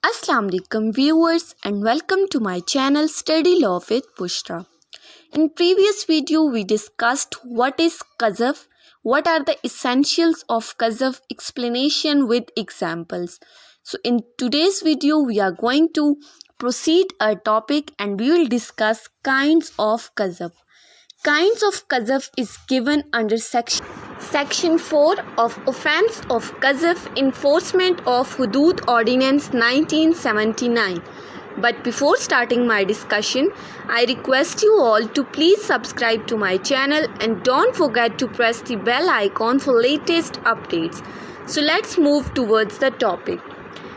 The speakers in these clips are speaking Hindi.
Assalamu alaikum viewers and welcome to my channel Study Law with Bushra. In previous video we discussed what is qazaf, what are the essentials of qazaf, explanation with examples. So in today's video we are going to proceed a topic and we will discuss kinds of qazaf. Kinds of qazaf is given under Section 4 of Offence of Qazaf, Enforcement of Hudud Ordinance 1979. But before starting my discussion, I request you all to please subscribe to my channel and don't forget to press the bell icon for latest updates. So let's move towards the topic.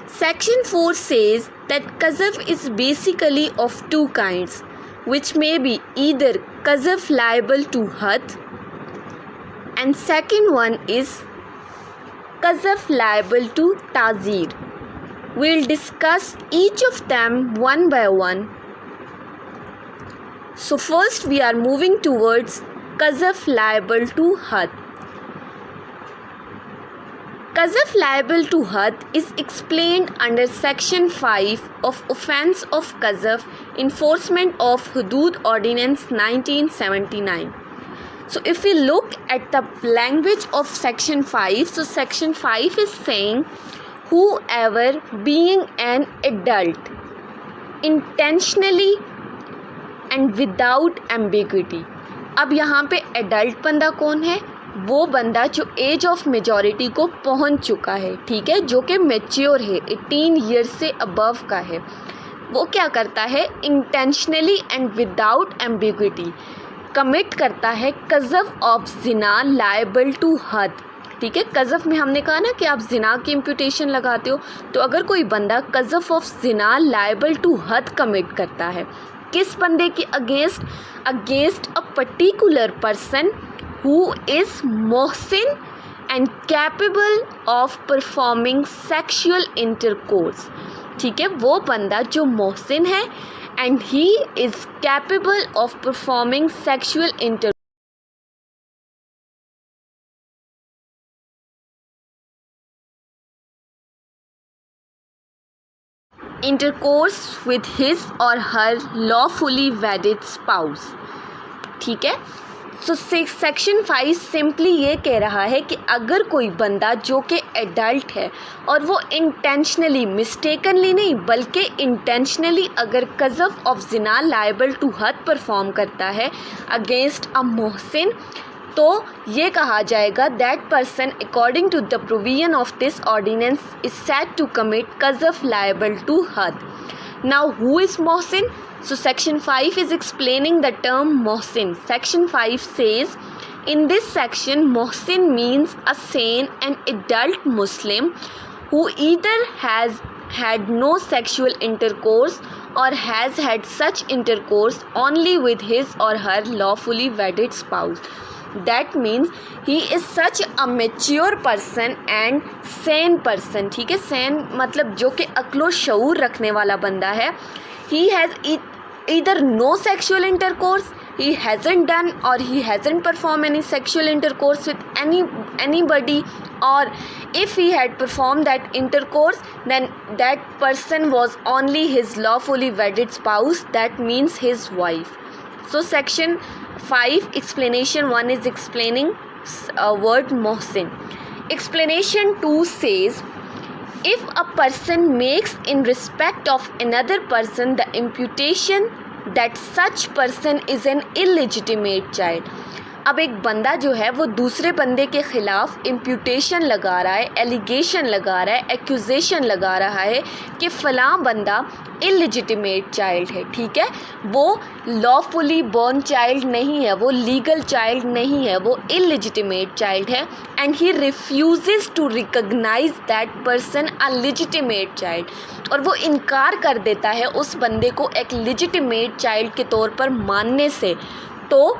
Section 4 says that qazaf is basically of two kinds, which may be either qazaf liable to had, and second one is qazaf liable to ta'zir. We'll discuss each of them one by one. So first we are moving towards qazaf liable to had. Qazaf liable to had is explained under Section 5 of Offence of Qazaf, Enforcement of Hudud Ordinance 1979. So if we look at the language of Section 5, so Section 5 is saying whoever being an adult intentionally and without ambiguity. अब यहाँ पे एडल्ट बंदा कौन है? वो बंदा जो एज ऑफ मेजॉरिटी को पहुँच चुका है, ठीक है, जो कि मैच्योर है, 18 ईयर्स से अबव का है, वो क्या करता है? Intentionally and without ambiguity commit करता है कज़फ ऑफ जिना लायबल टू हद, ठीक है। कज़फ में हमने कहा ना कि आप जिना की इम्प्यूटेशन लगाते हो, तो अगर कोई बंदा कज़फ ऑफ जिना लायबल टू हद कमिट करता है, किस बंदे के against a particular person who is mohsin and capable of performing sexual intercourse, ठीक है, वो बंदा जो मोहसिन है and he is capable of performing sexual intercourse with his or her lawfully wedded spouse, ठीक है। तो सेक्शन 5 सिंपली ये कह रहा है कि अगर कोई बंदा जो कि एडल्ट है और वो इंटेंशनली, मिस्टेकनली नहीं बल्कि इंटेंशनली अगर कज़फ ऑफ जिना लायबल टू हद परफॉर्म करता है अगेंस्ट अ मोहसिन, तो ये कहा जाएगा that person according to the provision of this ordinance is said to commit कज़फ लायबल टू हद. Now who is mohsin? So section 5 is explaining the term mohsin. Section 5 says, in this section mohsin means a sane and adult Muslim who either has had no sexual intercourse or has had such intercourse only with his or her lawfully wedded spouse. That means he is such a mature person and sane person, ठीक है। sane मतलब जो कि अक्लो शऊर रखने वाला बंदा है. He has either no sexual intercourse, he hasn't done or he hasn't performed any sexual intercourse with anybody, or if he had performed that intercourse then that person was only his lawfully wedded spouse, that means his wife. So section 5 explanation 1 is explaining word mohsin. Explanation 2 says, if a person makes in respect of another person the imputation that such person is an illegitimate child. अब एक बंदा जो है वो दूसरे बंदे के ख़िलाफ़ इम्प्यूटेशन लगा रहा है, एलिगेशन लगा रहा है, एक्यूजेशन लगा रहा है कि फ़लाँ बंदा इलिजिटिमेट चाइल्ड है, ठीक है, वो लॉफुली बॉर्न चाइल्ड नहीं है, वो लीगल चाइल्ड नहीं है, वो इलिजिटिमेट चाइल्ड है, and he refuses to recognise that person a legitimate child, और वो इनकार कर देता है उस बंदे को एक लेजिटिमेट चाइल्ड के तौर पर मानने से. तो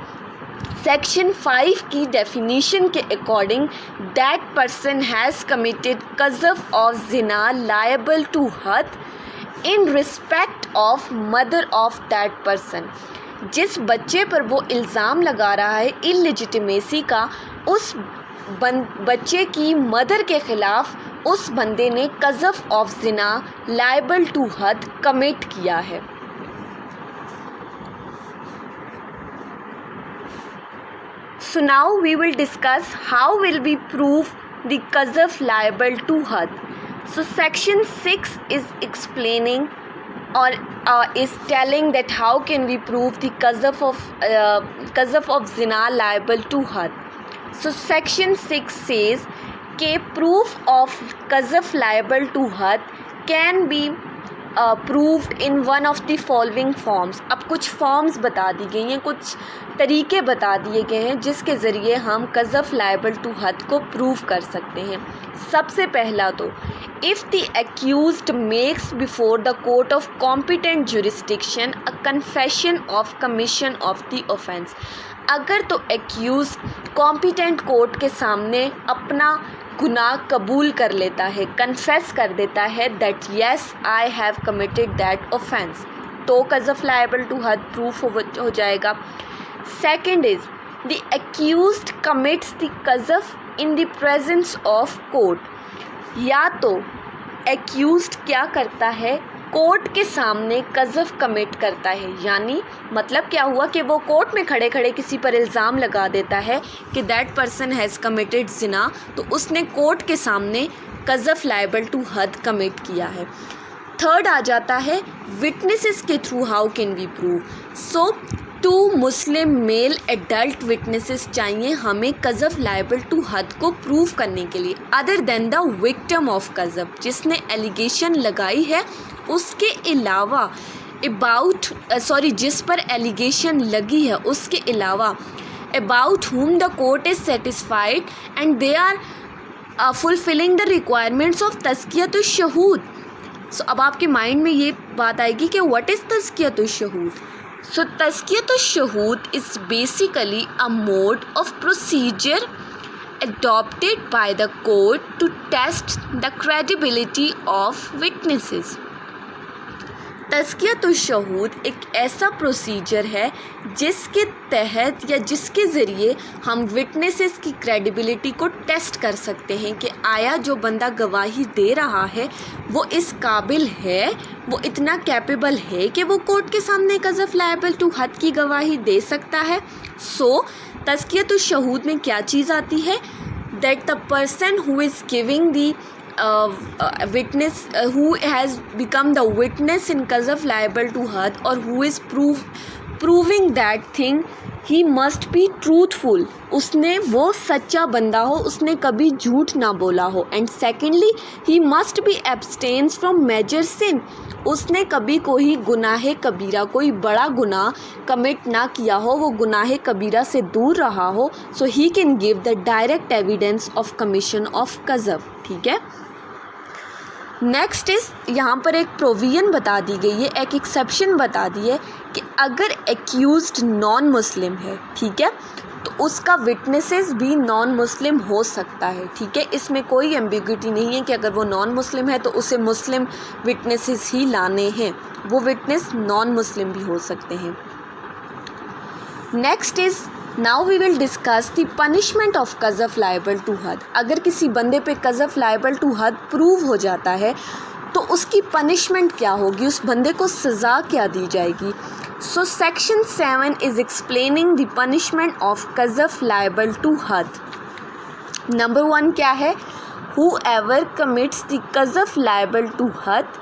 सेक्शन 5 की डेफिनीशन के according that person has committed कज़फ ऑफ जिना लायबल टू हद in respect of mother of that person. जिस बच्चे पर वो इल्ज़ाम लगा रहा है इलिजिटिमेसी का, उस बच्चे की मदर के ख़िलाफ़ उस बंदे ने कज़फ ऑफ ज़िना लायबल टू हद कमिट किया है। So now we will discuss how will we prove the qazaf liable to had. So section 6 is explaining or is telling that how can we prove the qazaf of zina liable to had. So section 6 says कि proof of qazaf liable to had can be proved in one of the following forms. अब कुछ फॉर्म्स बता दी गई हैं, कुछ तरीके बता दिए गए हैं जिसके ज़रिए हम कज़फ लायबल टू हद को प्रूव कर सकते हैं। सबसे पहला तो if the accused makes before the court of competent jurisdiction a confession of commission of the offence. अगर तो एक्यूज कॉम्पिटेंट कोर्ट के सामने अपना गुनाह कबूल कर लेता है, कन्फेस कर देता है that yes I have committed that offence, तो कज़फ लायबल टू हद प्रूफ हो जाएगा। Second is the accused commits the कज़फ in the presence of court. या तो एक्यूज्ड क्या करता है, कोर्ट के सामने कज़फ कमिट करता है, यानी मतलब क्या हुआ कि वो कोर्ट में खड़े खड़े किसी पर इल्ज़ाम लगा देता है कि दैट पर्सन हैज़ कमिटेड ज़िना, तो उसने कोर्ट के सामने कज़फ लायबल टू हद कमिट किया है। थर्ड आ जाता है विटनेसेस के through how can we prove. So 2 Muslim male adult witnesses चाहिए हमें कज़फ लायबल टू हद को प्रूव करने के लिए, other than the victim of कज़फ, जिसने एलिगेशन लगाई है उसके अलावा जिस पर एलिगेशन लगी है उसके अलावा about whom the court is satisfied and they are fulfilling the requirements of तज़कियतुश शहूद। सो अब आपके माइंड में ये बात आएगी कि व्हाट इज़ तज़कियतुश शहूद। सो तज़कियतुश शहूद is basically a mode of procedure adopted by the court to test the credibility of witnesses। तज़कियतुश शहूद एक ऐसा प्रोसीजर है जिसके तहत या जिसके ज़रिए हम विटनेसेस की क्रेडिबिलिटी को टेस्ट कर सकते हैं कि आया जो बंदा गवाही दे रहा है वो इस काबिल है, वो इतना कैपेबल है कि वो कोर्ट के सामने कज़फ लायबल टू हद की गवाही दे सकता है। सो तज़कियतुश शहूद में क्या चीज़ आती है, that the person who is giving the witness who has become the witness in qazaf liable to had or who is proving that thing, he must be truthful, उसने वो सच्चा बंदा हो, उसने कभी झूठ ना बोला हो। And secondly he must be abstains from major sin, उसने कभी कोई गुनाह कबीरा, कोई बड़ा गुनाह कमिट ना किया हो, वो गुनाह कबीरा से दूर रहा हो। सो he can give the direct evidence of commission of qazaf। ठीक है। नेक्स्ट इज़ यहाँ पर एक प्रोविज़न बता दी गई है, एक एक्सेप्शन बता दी है कि अगर एक्यूज्ड नॉन मुस्लिम है, ठीक है, तो उसका विटनेसेस भी नॉन मुस्लिम हो सकता है। ठीक है, इसमें कोई एम्बिग्विटी नहीं है कि अगर वो नॉन मुस्लिम है तो उसे मुस्लिम विटनेसेस ही लाने हैं, वो विटनेस नॉन मुस्लिम भी हो सकते हैं। Next is now we will discuss the punishment of कज़फ लायबल टू हद। अगर किसी बंदे पे कज़फ लायबल टू हद प्रूव हो जाता है तो उसकी पनिशमेंट क्या होगी, उस बंदे को सज़ा क्या दी जाएगी। So section 7 is explaining the punishment of कज़फ लायबल टू हद। नंबर 1 क्या है, whoever commits the qazaf liable to had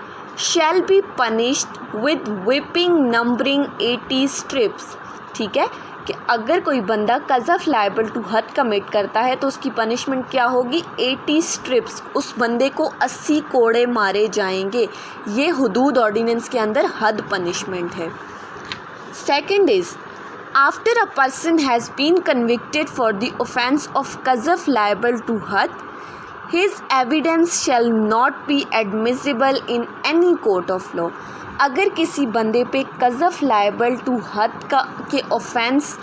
shall be punished with whipping numbering 80 strips। ठीक है, कि अगर कोई बंदा कज़फ लायबल टू हद कमिट करता है तो उसकी पनिशमेंट क्या होगी, 80 स्ट्रिप्स, उस बंदे को 80 कोड़े मारे जाएंगे। ये हुदूद ऑर्डिनेंस के अंदर हद पनिशमेंट है। Second is after a person has been convicted for the offence of कज़फ लायबल टू हद his evidence shall not be admissible in any court of law। अगर किसी बंदे पे कज़फ लायबल टू हद के ऑफेंस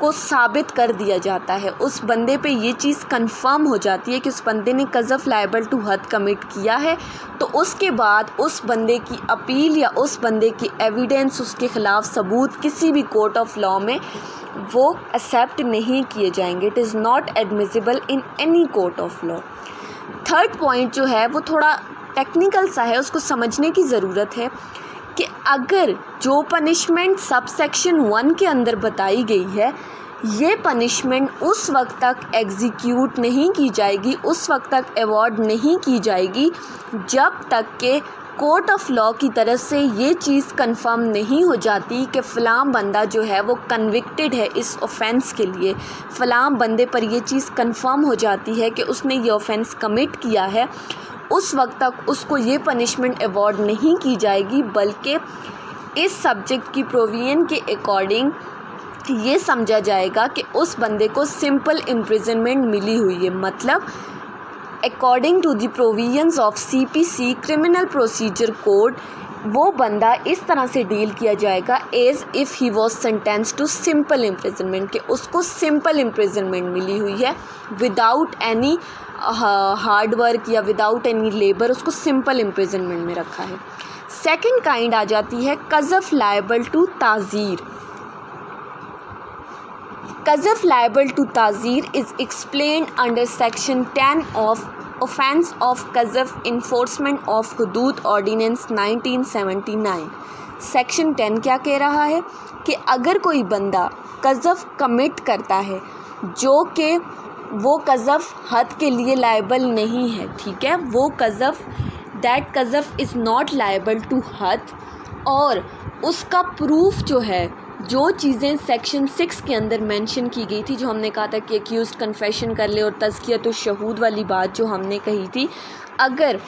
को साबित कर दिया जाता है, उस बंदे पे ये चीज़ कंफर्म हो जाती है कि उस बंदे ने कज़फ लायबल टू हद कमिट किया है, तो उसके बाद उस बंदे की अपील या उस बंदे की एविडेंस, उसके ख़िलाफ़ सबूत किसी भी कोर्ट ऑफ लॉ में वो एक्सेप्ट नहीं किए जाएंगे। It is not admissible in any court of law. Third point जो है वो थोड़ा टेक्निकल सा है, उसको समझने की ज़रूरत है कि अगर जो पनिशमेंट सब सेक्शन 1 के अंदर बताई गई है, ये पनिशमेंट उस वक्त तक एग्जीक्यूट नहीं की जाएगी, उस वक्त तक अवॉर्ड नहीं की जाएगी जब तक के कोर्ट ऑफ लॉ की तरफ से ये चीज़ कंफर्म नहीं हो जाती कि फ़लाँ बंदा जो है वो कन्विक्टेड है इस ऑफेंस के लिए, फ़लाँ बंदे पर ये चीज़ कंफर्म हो जाती है कि उसने ये ऑफेंस कमिट किया है। उस वक्त तक उसको ये पनिशमेंट अवॉर्ड नहीं की जाएगी, बल्कि इस सब्जेक्ट की प्रोविजन के अकॉर्डिंग ये समझा जाएगा कि उस बंदे को सिंपल इम्प्रिजनमेंट मिली हुई है। मतलब according to the provisions of CPC criminal procedure code, वो बंदा इस तरह से डील किया जाएगा as if he was sentence to simple imprisonment, कि उसको सिंपल इम्प्रिजनमेंट मिली हुई है विदाउट एनी हार्ड वर्क या विदाउट एनी लेबर, उसको सिंपल इम्प्रिजनमेंट में रखा है। सेकंड काइंड आ जाती है कज़फ लायबल टू ताज़ीर। कज़फ लायबल टू ताज़ीर is explained under section 10 of offence of कज़फ इन्फोर्समेंट ऑफ हुदूद ऑर्डिनेंस 1979। सेक्शन 10 क्या कह रहा है कि अगर कोई बंदा कज़फ कमिट करता है जो कि वो कज़फ हद के लिए लायबल नहीं है, ठीक है, वो कज़फ दैट कज़फ इज़ नॉट लायबल टू हद, और उसका प्रूफ जो है, जो चीज़ें सेक्शन 6 के अंदर मेंशन की गई थी, जो हमने कहा था कि एक्यूज्ड कन्फेशन कर ले और तज़कियतुश शहूद वाली बात जो हमने कही थी, अगर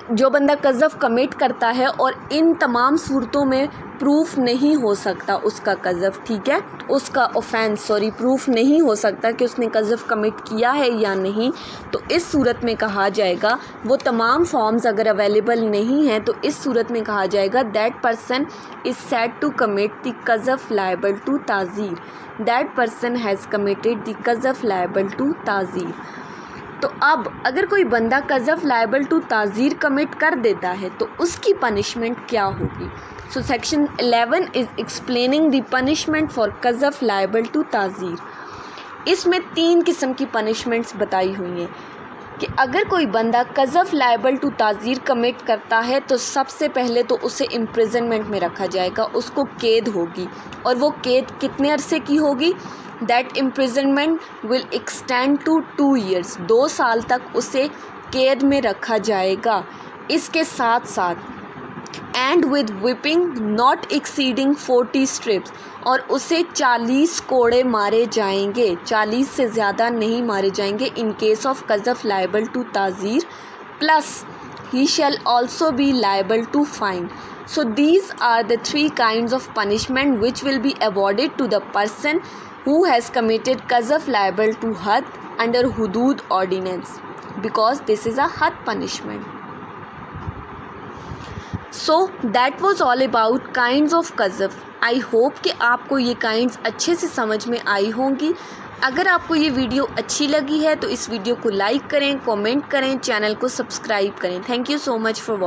जो बंदा कज़फ कमिट करता है और इन तमाम सूरतों में प्रूफ नहीं हो सकता उसका कज़फ, ठीक है, उसका ऑफेंस प्रूफ नहीं हो सकता कि उसने कज़फ कमिट किया है या नहीं, तो इस सूरत में कहा जाएगा, वो तमाम फॉर्म्स अगर अवेलेबल नहीं हैं तो इस सूरत में कहा जाएगा that person is said to commit the कज़फ लायबल टू ताज़ीर, that person has committed the कज़फ लायबल टू ताज़ीर। तो अब अगर कोई बंदा कज़फ लायबल टू ताज़ीर कमिट कर देता है तो उसकी पनिशमेंट क्या होगी। So section 11 is explaining the punishment for कज़फ लायबल टू ताज़ीर। इसमें 3 किस्म की पनिशमेंट्स बताई हुई हैं कि अगर कोई बंदा कज़फ लायबल टू ताज़ीर कमिट करता है तो सबसे पहले तो उसे इम्प्रिजनमेंट में रखा जाएगा, उसको कैद होगी, और वो कैद कितने अरसे की होगी, that imprisonment will extend to 2 years, 2 साल तक उसे कैद में रखा जाएगा। इसके साथ साथ and with whipping not exceeding 40 strips, और उसे 40 कोड़े मारे जाएंगे, 40 से ज़्यादा नहीं मारे जाएंगे इन केस ऑफ कज़फ लायबल टू ताज़ीर, plus he shall also be liable to fine. So these are the 3 kinds of punishment which will be awarded to the person who has committed qazaf liable to had under hudud ordinance, because this is a had punishment. So that was all about kinds of qazaf. I hope कि आपको ये kinds अच्छे से समझ में आई होंगी। अगर आपको ये वीडियो अच्छी लगी है तो इस वीडियो को लाइक करें, कमेंट करें, चैनल को सब्सक्राइब करें। Thank you so much for